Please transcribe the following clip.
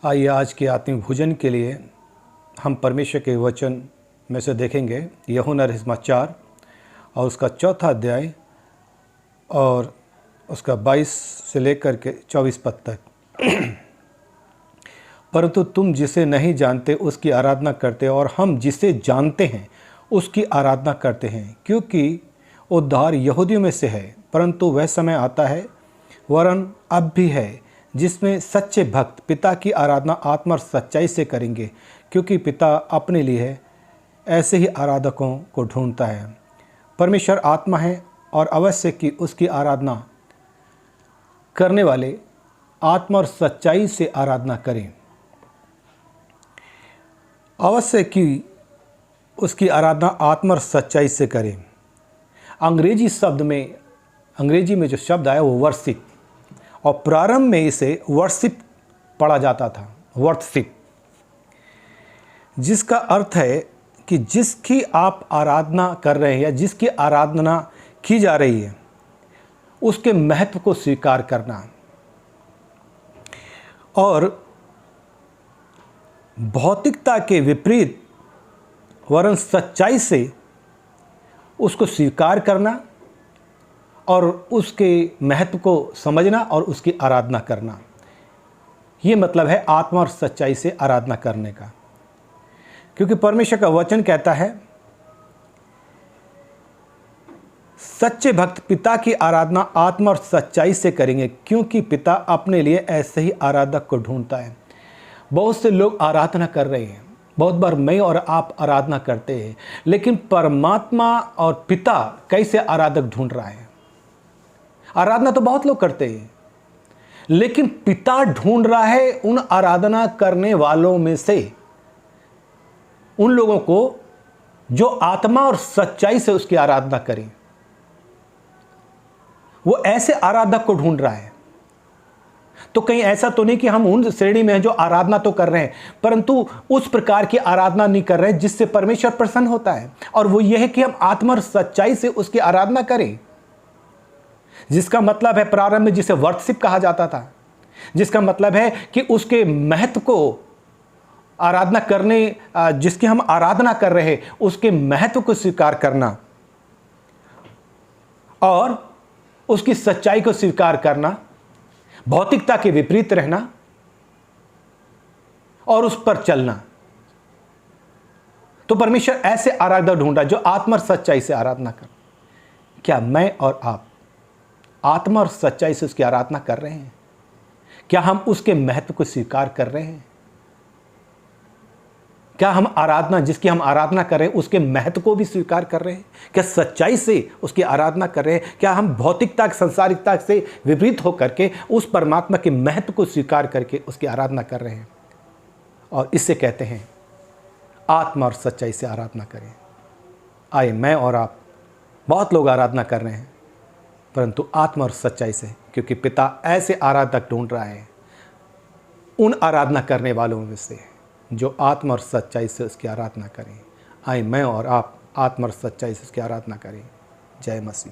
आइए आज के आत्मिक भोजन के लिए हम परमेश्वर के वचन में से देखेंगे यूहन्ना रचित सुसमाचार और उसका 4 अध्याय और उसका 22 से लेकर के 24 पद तक। परंतु तुम जिसे नहीं जानते उसकी आराधना करते और हम जिसे जानते हैं उसकी आराधना करते हैं, क्योंकि उद्धार यहूदियों में से है। परंतु वह समय आता है, वरन अब भी है, जिसमें सच्चे भक्त पिता की आराधना आत्मा और सच्चाई से करेंगे, क्योंकि पिता अपने लिए ऐसे ही आराधकों को ढूंढता है। परमेश्वर आत्मा है और अवश्य कि उसकी आराधना करने वाले आत्मा और सच्चाई से आराधना करें। अवश्य कि उसकी आराधना आत्मा और सच्चाई से करें। अंग्रेजी में जो शब्द आया वो वर्शिप, और प्रारंभ में इसे वर्शिप पढ़ा जाता था, वर्शिप, जिसका अर्थ है कि जिसकी आप आराधना कर रहे हैं या जिसकी आराधना की जा रही है उसके महत्व को स्वीकार करना और भौतिकता के विपरीत वरन सच्चाई से उसको स्वीकार करना और उसके महत्व को समझना और उसकी आराधना करना। ये मतलब है आत्मा और सच्चाई से आराधना करने का, क्योंकि परमेश्वर का वचन कहता है सच्चे भक्त पिता की आराधना आत्मा और सच्चाई से करेंगे, क्योंकि पिता अपने लिए ऐसे ही आराधक को ढूंढता है। बहुत से लोग आराधना कर रहे हैं, बहुत बार मैं और आप आराधना करते हैं, लेकिन परमात्मा और पिता कैसे आराधक ढूंढ रहा है। आराधना तो बहुत लोग करते हैं, लेकिन पिता ढूंढ रहा है उन आराधना करने वालों में से उन लोगों को जो आत्मा और सच्चाई से उसकी आराधना करें। वो ऐसे आराधक को ढूंढ रहा है। तो कहीं ऐसा तो नहीं कि हम उन श्रेणी में हैं जो आराधना तो कर रहे हैं, परंतु उस प्रकार की आराधना नहीं कर रहे हैं जिससे परमेश्वर प्रसन्न होता है। और वो यह है कि हम आत्मा और सच्चाई से उसकी आराधना करें, जिसका मतलब है प्रारंभ में जिसे वर्शिप कहा जाता था, जिसका मतलब है कि उसके महत्व को आराधना करने, जिसकी हम आराधना कर रहे हैं उसके महत्व को स्वीकार करना और उसकी सच्चाई को स्वीकार करना, भौतिकता के विपरीत रहना और उस पर चलना। तो परमेश्वर ऐसे आराधक ढूंढा जो आत्मा और सच्चाई से आराधना कर। क्या मैं और आप आत्मा और सच्चाई से उसकी आराधना कर रहे हैं? क्या हम उसके महत्व को स्वीकार कर रहे हैं? क्या हम आराधना, जिसकी हम आराधना कर रहे हैं उसके महत्व को भी स्वीकार कर रहे हैं? क्या सच्चाई से उसकी आराधना कर रहे हैं? क्या हम भौतिकता, संसारिकता से विपरीत होकर के उस परमात्मा के महत्व को स्वीकार करके उसकी आराधना कर रहे हैं? और इससे कहते हैं आत्मा और सच्चाई से आराधना करें। आए मैं और आप, बहुत लोग आराधना कर रहे हैं, परंतु आत्मा और सच्चाई से, क्योंकि पिता ऐसे आराधक ढूंढ रहा है उन आराधना करने वालों में से जो आत्मा और सच्चाई से उसकी आराधना करें। आए मैं और आप आत्मा और सच्चाई से उसकी आराधना करें। जय मसीह।